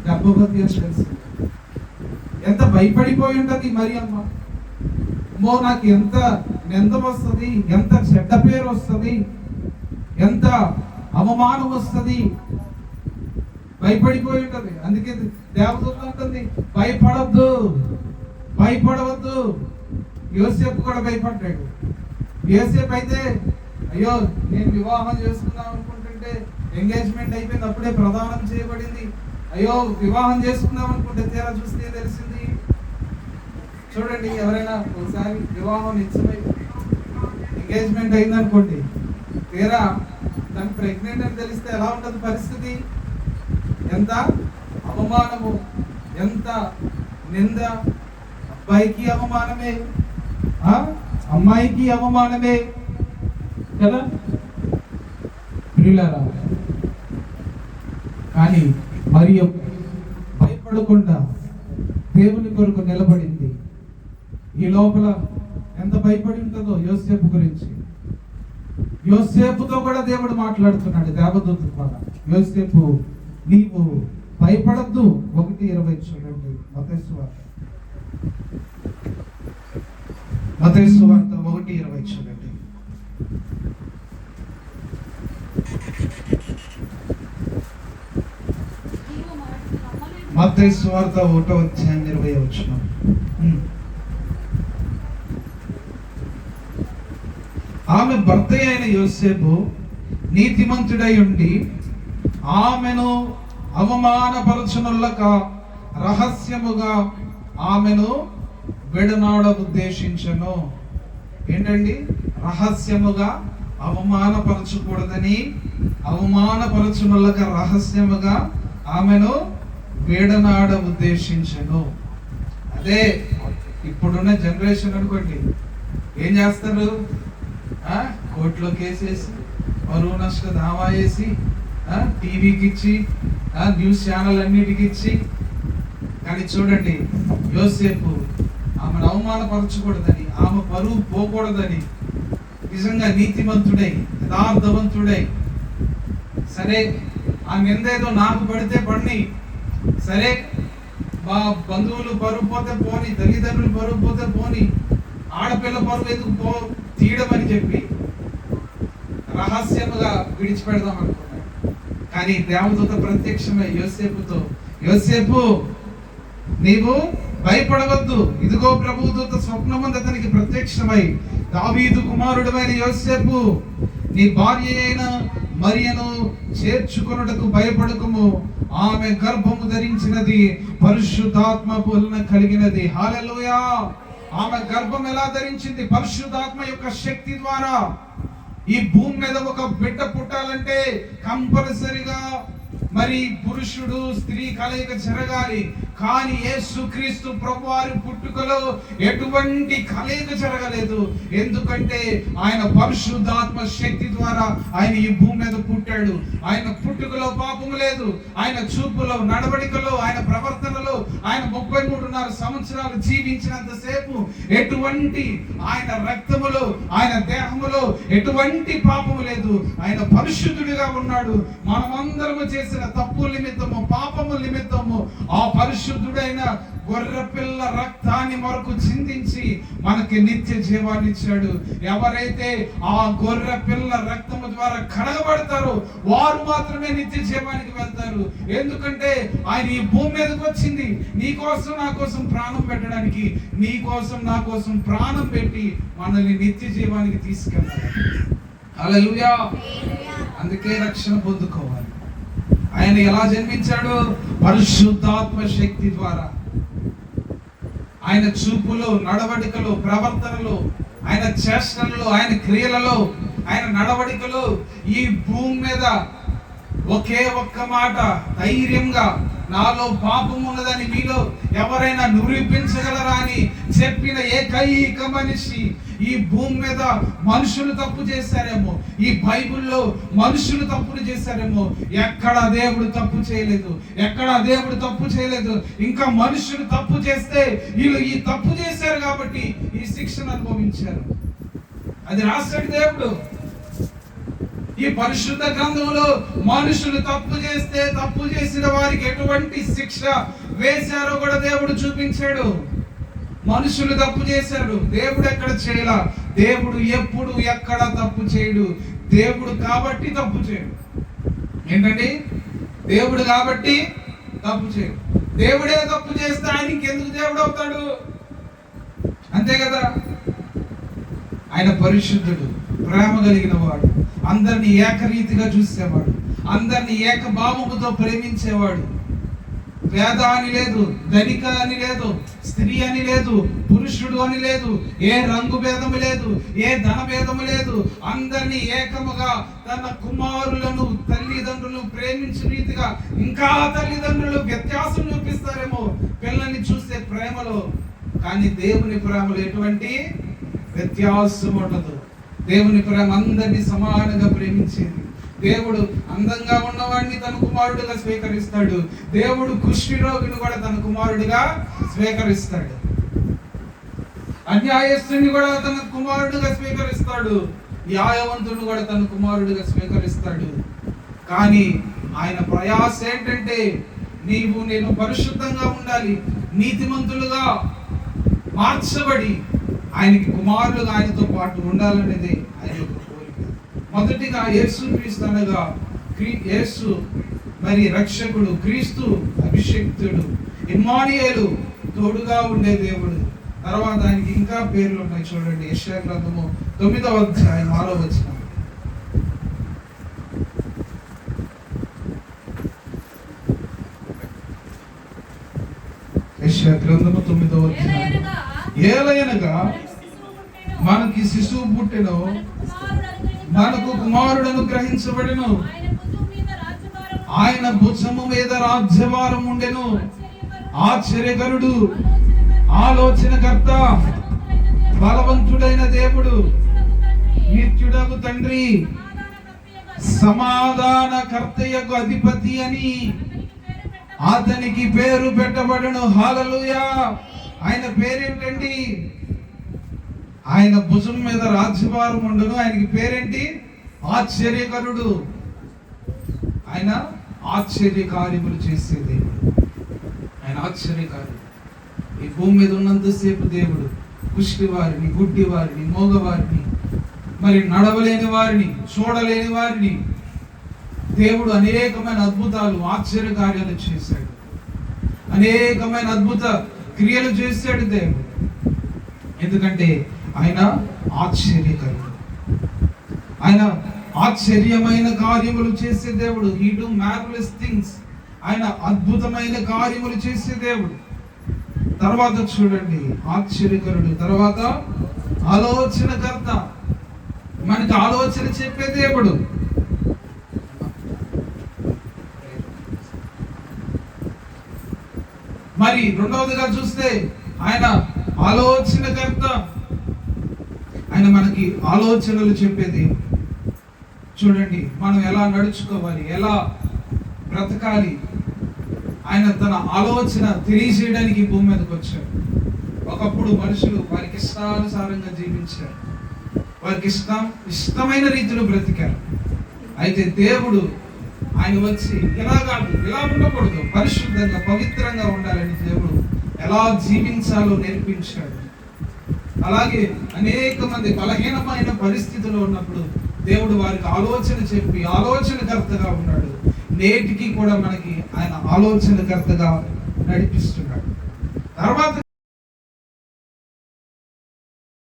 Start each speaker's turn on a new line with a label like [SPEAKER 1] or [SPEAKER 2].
[SPEAKER 1] గర్భవతి అని తెలిసింది. ఎంత భయపడిపోయి ఉంటది మరియమ్మ. నాకు ఎంత నింద వస్తుంది, ఎంత చెడ్డ పేరు వస్తుంది, ఎంత అవమానం వస్తుంది, భయపడిపోయి ఉంటది. అందుకే దేవదూత అంటుంది, భయపడవద్దు, భయపడవద్దు. యోసేపు కూడా భయపడ్డాడు. యోసేపు అయితే అయ్యో నేను వివాహం చేసుకుందాం అనుకుంటుంటే ఎంగేజ్మెంట్ అయిపోయింది, అప్పుడే ప్రదానం చేయబడింది, అయ్యో వివాహం చేసుకుందాం అనుకుంటే తీరా చూస్తే తెలిసింది. చూడండి, ఎవరైనా ఒకసారి వివాహం నిశ్చయమై ఎంగేజ్మెంట్ అయిందనుకోండి, తీరా దానికి ప్రెగ్నెంట్ అని తెలిస్తే ఎలా ఉంటుంది పరిస్థితి? ఎంత అవమానము, ఎంత నింద. అబ్బాయికి అవమానమే, అమ్మాయికి అవమానమే కదా ప్రియులారా. కానీ మరియ భయపడకుండా దేవుని కొరకు నిలబడింది. ఈ లోపల ఎంత భయపడి ఉంటుందో యోసేపు గురించి. యోసేపుతో కూడా దేవుడు మాట్లాడుతున్నాడు దేవదూత ద్వారా. యోసేపు నీవు భయపడద్దు. 1:20 చూడండి, మత్తయి సువార్త 1:20 చూడండి. మత్తయి సువార్త 1:20. ఆమె భర్త అయిన యోసేపు నీతిమంతుడై ఉండి ఆమెను అవమానపరచునులక రహస్యముగా ఆమెను విడనాడ ఉద్దేశించను. ఏంటండి? రహస్యముగా అవమానపరచకూడదని, అవమానపరచునులక రహస్యముగా ఆమెను విడనాడ ఉద్దేశించను. అదే ఇప్పుడున్న జనరేషన్ అనుకోండి, ఏం చేస్తారు? కోర్టులో కేసేసి, పరువు నష్ట దావా వేసి, టీవీకి ఇచ్చి, న్యూస్ ఛానల్ అన్నిటికి ఇచ్చి. కానీ చూడండి, యోసేపు ఆమెను అవమానపరచకూడదని, ఆమె పరువు పోకూడదని నిజంగా నీతిమంతుడై యథార్థవంతుడై, సరే ఆ నిందేదో నాకు పడితే పడిని, సరే మా బంధువులు పరువు పోతే పోని, తల్లిదండ్రులు పరువు పోతే పోని, ఆడపిల్ల పరువు ఎందుకు తీయడమని చెప్పి రహస్యముగా విడిచిపెడదాం అనుకున్నాడు. కానీ దేవదూత ప్రత్యక్షమై యోసేపుతో, యోసేపు నీవు భయపడవద్దు, ఇదిగో ప్రభుదూత స్వప్నమందు అతనికి ప్రత్యక్షమై, దావీదు కుమారుడైన యోసేపు, నీ భార్య అయిన మరియను చేర్చుకొనుటకు భయపడకుము, ఆమె గర్భము ధరించినది పరిశుద్ధాత్మ వలన కలిగినది. హల్లెలూయా. ఆమె గర్భం ఎలా ధరించింది? పరిశుద్ధాత్మ యొక్క శక్తి ద్వారా. ఈ భూమి మీద ఒక బిడ్డ పుట్టాలంటే కంపల్సరిగా మరి పురుషుడు స్త్రీ కలయిక జరగాలి. కానీ యేసుక్రీస్తు ప్రభువారి పుట్టుకలో ఎటువంటి కలయిక జరగలేదు. ఎందుకంటే ఆయన పరిశుద్ధాత్మ శక్తి ద్వారా ఆయన ఈ భూమి మీద పుట్టాడు. ఆయన పుట్టుకలో పాపము లేదు. ఆయన చూపులో, నడవడికలో, ఆయన ప్రవర్తనలో, ఆయన 33.5 సంవత్సరాలు జీవించినంతసేపు ఎటువంటి, ఆయన రక్తములో, ఆయన దేహములో ఎటువంటి పాపము లేదు. ఆయన పరిశుద్ధుడిగా ఉన్నాడు. మనమందరము చేసిన తప్పు నిమిత్తము, పాపము నిమిత్తము ఆ పరిశుద్ధుడైన గొర్రెపిల్ల రక్తాన్ని మనకు చిందించి మనకి నిత్య జీవాన్ని ఇచ్చాడు. ఎవరైతే ఆ గొర్రెపిల్ల రక్తము ద్వారా కడగబడతారో వారు మాత్రమే నిత్య జీవానికి వెళ్తారు. ఎందుకంటే ఆయన ఈ భూమి మీదకి వచ్చింది నీ కోసం, నా కోసం ప్రాణం పెట్టడానికి. నీ కోసం, నా కోసం ప్రాణం పెట్టి మనల్ని నిత్య జీవానికి తీసుకెళ్ళాలి. హల్లెలూయా. అందుకే రక్షణ పొందుకోవాలి. ఆయన ఎలా జన్మించాడు? పరిశుద్ధాత్మ శక్తి ద్వారా. ఆయన చూపులో, నడవడికలో, ప్రవర్తనలో, ఆయన చేష్టలలో, ఆయన క్రియలలో, ఆయన నడవడికలో ఈ భూమి మీద ఒకే ఒక్క మాట ధైర్యంగా, నాలో పాపం ఉన్నదని మీలో ఎవరైనా నిరూపించగలరా అని చెప్పిన ఏకైక మనిషి. ఈ భూమి మీద మనుషులు తప్పు చేశారేమో, ఈ బైబిల్లో మనుషులు తప్పులు చేశారేమో, ఎక్కడ దేవుడు తప్పు చేయలేదు, ఎక్కడ దేవుడు తప్పు చేయలేదు. ఇంకా మనుషులు తప్పు చేస్తే వీళ్ళు ఈ తప్పు చేశారు కాబట్టి ఈ శిక్షను అనుభవించారు. అది రాస్తాడు దేవుడు. ఈ పరిశుద్ధ గ్రంథంలో మనుషులు తప్పు చేస్తే తప్పు చేసిన వారికి ఎటువంటి శిక్ష వేశారో కూడా దేవుడు చూపించాడు. మనుషులు తప్పు చేశారు, దేవుడు ఎక్కడ చేయలా. దేవుడు ఎప్పుడు ఎక్కడ తప్పు చేయడు. దేవుడు కాబట్టి తప్పు చేయడు. ఏంటండి? దేవుడు కాబట్టి తప్పు చేయడు. దేవుడే తప్పు చేస్తే ఆయన ఇంకెందుకు దేవుడు అవుతాడు? అంతే కదా. ఆయన పరిశుద్ధుడు, ప్రేమ కలిగిన వాడు, అందరిని ఏకరీతిగా చూసేవాడు, అందరిని ఏకభావముతో ప్రేమించేవాడు. పేద అని లేదు, ధనిక అని లేదు, స్త్రీ అని లేదు, పురుషుడు అని లేదు, ఏ రంగు భేదము లేదు, ఏ ధన భేదము లేదు. అందరినీ ఏకముగా తన కుమారులను తల్లిదండ్రులు ప్రేమించిన రీతిగా, ఇంకా తల్లిదండ్రులు వ్యత్యాసం చూపిస్తారేమో పిల్లల్ని చూసే ప్రేమలో, కానీ దేవుని ప్రేమలో ఎటువంటి వ్యత్యాసం ఉండదు. దేవుని ప్రేమ అందరినీ సమానంగా ప్రేమించేది. దేవుడు అందంగా ఉన్నవాడిని తన కుమారుడిగా స్వీకరిస్తాడు. దేవుడు కుష్టి రోగిని కూడా తన కుమారుడిగా స్వీకరిస్తాడు. అన్యాయస్తుని కూడా తన కుమారుడిగా స్వీకరిస్తాడు. న్యాయవంతుని కూడా తన కుమారుడిగా స్వీకరిస్తాడు. కానీ ఆయన ప్రయాస ఏంటంటే నీవు నేను పరిశుద్ధంగా ఉండాలి, నీతిమంతులుగా మార్చబడి ఆయనకి కుమారులుగా ఆయనతో పాటు ఉండాలనేది ఆయన యొక్క కోరిక. మొదటిగా యేసుక్రీస్తు అనగా యేసు మరి రక్షకుడు, క్రీస్తు అభిషేక్తుడు, ఇమ్మానుయేలు తోడుగా ఉండే దేవుడు. తర్వాత ఆయనకి ఇంకా పేర్లు ఉన్నాయి చూడండి. యెషయా గ్రంథము 9వ అధ్యాయం 6వ వచనం. యెషయా గ్రంథము 9వ అధ్యాయం. ఏలయనగా మనకి శిశువు పుట్టెను, మనకు కుమారుడు అనుగ్రహించబడెను, ఆయన భుజము మీద రాజ్యభారం ఉండెను. ఆశ్చర్యకరుడు, ఆలోచనకర్త, బలవంతుడైన దేవుడు, నిత్యుడగు తండ్రి, సమాధానకర్తయకు అధిపతి అని అతనికి పేరు పెట్టబడెను. హల్లెలూయా. ఆయన పేరేంటండి? ఆయన భుజం మీద రాజ్యభారం ఉండను. ఆయనకి పేరేంటి? ఆశ్చర్యకరుడు. ఆయన ఆశ్చర్య కార్యములు చేసే దేవుడు. ఆయన ఆశ్చర్యకారుడు. ఈ భూమి మీద ఉన్నంతసేపు దేవుడు కుష్టి వారిని, గుడ్డి వారిని, మోగవారిని, మరి నడవలేని వారిని, చూడలేని వారిని దేవుడు అనేకమైన అద్భుతాలు, ఆశ్చర్య కార్యాలు చేశాడు. అనేకమైన అద్భుత క్రియలు చేశాడు దేవుడు. ఎందుకంటే ఆయన ఆశ్చర్యకరుడు. ఆయన ఆశ్చర్యమైన కార్యములు చేసే దేవుడు. He do marvellous things. ఆయన అద్భుతమైన కార్యములు చేసే దేవుడు. తర్వాత చూడండి, ఆశ్చర్యకరుడు, తర్వాత ఆలోచనకర్త, మనకి ఆలోచన చెప్పే దేవుడు. మరి రెండవదిగా చూస్తే ఆయన ఆలోచనకర్త. ఆయన మనకి ఆలోచనలు చెప్పేది. చూడండి, మనం ఎలా నడుచుకోవాలి, ఎలా బ్రతకాలి, ఆయన తన ఆలోచన తెలియజేయడానికి భూమి మీదకి వచ్చాడు. ఒకప్పుడు మనుషులు వారికి ఇష్టానుసారంగా జీవించారు, వారికి ఇష్టమైన రీతిలో బ్రతికారు. అయితే దేవుడు ఆయన వచ్చి ఇలా కాదు, ఇలా ఉండకూడదు, పరిశుద్ధంగా పవిత్రంగా ఉండాలని దేవుడు ఎలా జీవించాలో నేర్పించాడు. అలాగే అనేక మంది బలహీనమైన పరిస్థితిలో ఉన్నప్పుడు దేవుడు వారికి ఆలోచన చెప్పి ఆలోచనకర్తగా ఉన్నాడు. నేటికి కూడా మనకి ఆయన ఆలోచనకర్తగా నడిపిస్తున్నాడు. తర్వాత